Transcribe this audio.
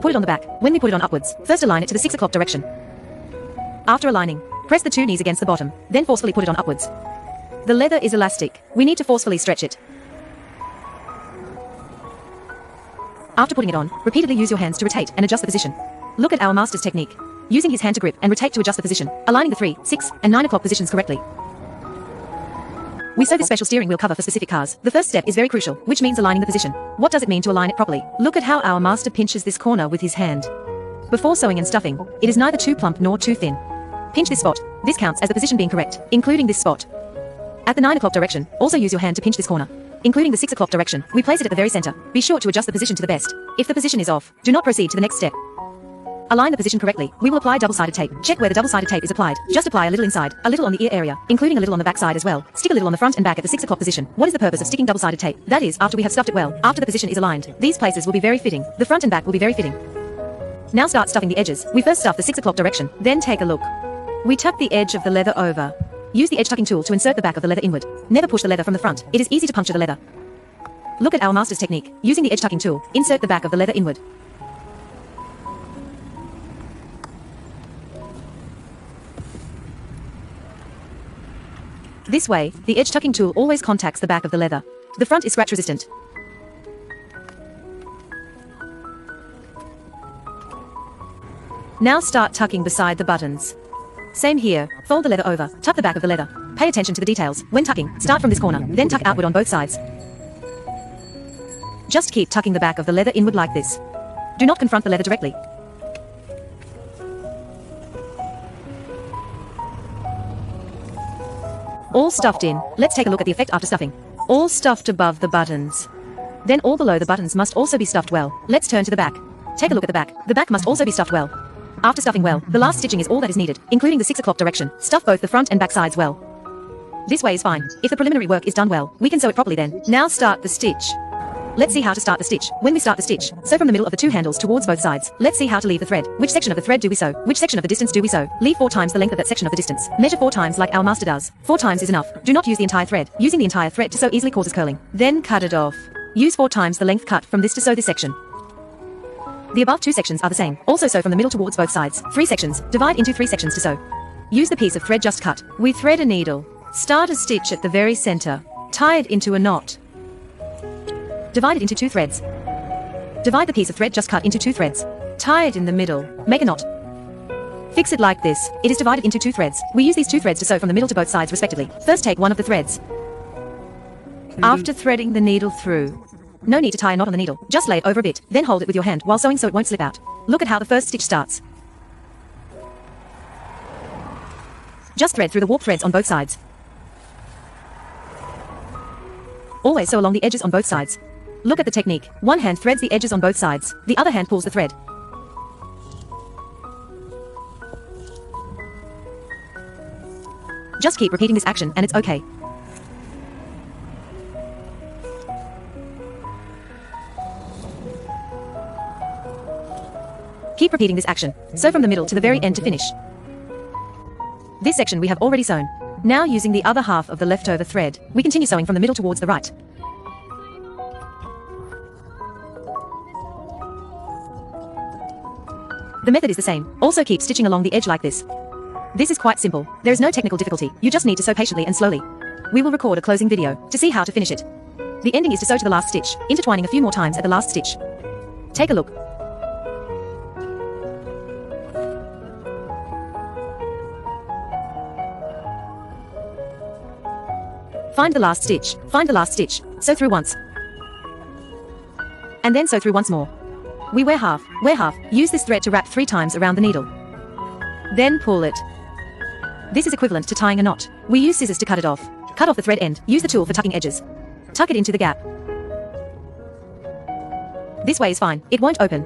Put it on the back. When we put it on upwards, first align it to the 6 o'clock direction. After aligning, press the 2 knees against the bottom, then forcefully put it on upwards. The leather is elastic. We need to forcefully stretch it. After putting it on, repeatedly use your hands to rotate and adjust the position. Look at our master's technique. Using his hand to grip and rotate to adjust the position, aligning the 3, 6, and 9 o'clock positions correctly. We sew this special steering wheel cover for specific cars. The first step is very crucial, which means aligning the position. What does it mean to align it properly? Look at how our master pinches this corner with his hand. Before sewing and stuffing, it is neither too plump nor too thin. Pinch this spot. This counts as the position being correct, including this spot. At the 9 o'clock direction, also use your hand to pinch this corner. Including the 6 o'clock direction, we place it at the very center. Be sure to adjust the position to the best. If the position is off, do not proceed to the next step. Align the position correctly. We will apply double-sided tape. Check where the double-sided tape is applied. Just apply a little inside, a little on the ear area, including a little on the back side as well. Stick a little on the front and back at the 6 o'clock position. What is the purpose of sticking double-sided tape? That is, after we have stuffed it well, after the position is aligned, these places will be very fitting. The front and back will be very fitting. Now start stuffing the edges. We first stuff the 6 o'clock direction, then take a look. We tuck the edge of the leather over. Use the edge tucking tool to insert the back of the leather inward. Never push the leather from the front. It is easy to puncture the leather. Look at our master's technique. Using the edge tucking tool, insert the back of the leather inward. This way, the edge tucking tool always contacts the back of the leather. The front is scratch resistant. Now start tucking beside the buttons. Same here, fold the leather over, tuck the back of the leather. Pay attention to the details. When tucking, start from this corner, then tuck outward on both sides. Just keep tucking the back of the leather inward like this. Do not confront the leather directly. All stuffed in. Let's take a look at the effect after stuffing. All stuffed above the buttons. Then all below the buttons must also be stuffed well. Let's turn to the back. Take a look at the back. The back must also be stuffed well. After stuffing well, the last stitching is all that is needed, including the 6 o'clock direction. Stuff both the front and back sides well. This way is fine. If the preliminary work is done well, we can sew it properly then. Now start the stitch. Let's see how to start the stitch. When we start the stitch, sew from the middle of the 2 handles towards both sides. Let's see how to leave the thread. Which section of the thread do we sew? Which section of the distance do we sew? Leave 4 times the length of that section of the distance. Measure 4 times like our master does. 4 times is enough. Do not use the entire thread. Using the entire thread to sew easily causes curling. Then cut it off. Use 4 times the length cut from this to sew this section. The above 2 sections are the same. Also sew from the middle towards both sides. 3 sections. Divide into 3 sections to sew. Use the piece of thread just cut. We thread a needle. Start a stitch at the very center. Tie it into a knot. Divide it into 2 threads. Divide the piece of thread just cut into 2 threads. Tie it in the middle. Make a knot. Fix it like this. It is divided into 2 threads. We use these 2 threads to sew from the middle to both sides respectively. First take one of the threads. After threading the needle through, no need to tie a knot on the needle. Just lay it over a bit, then hold it with your hand while sewing so it won't slip out. Look at how the first stitch starts. Just thread through the warp threads on both sides. Always sew along the edges on both sides. Look at the technique. One hand threads the edges on both sides. The other hand pulls the thread. Just keep repeating this action and it's okay. Keep repeating this action. Sew from the middle to the very end to finish. This section we have already sewn. Now using the other half of the leftover thread, we continue sewing from the middle towards the right. The method is the same. Also keep stitching along the edge like this. This is quite simple. There is no technical difficulty. You just need to sew patiently and slowly. We will record a closing video to see how to finish it. The ending is to sew to the last stitch, intertwining a few more times at the last stitch. Take a look. Find the last stitch. Find the last stitch. Sew through once. And then sew through once more. We wear half. Wear half. Use this thread to wrap 3 times around the needle. Then pull it. This is equivalent to tying a knot. We use scissors to cut it off. Cut off the thread end. Use the tool for tucking edges. Tuck it into the gap. This way is fine. It won't open.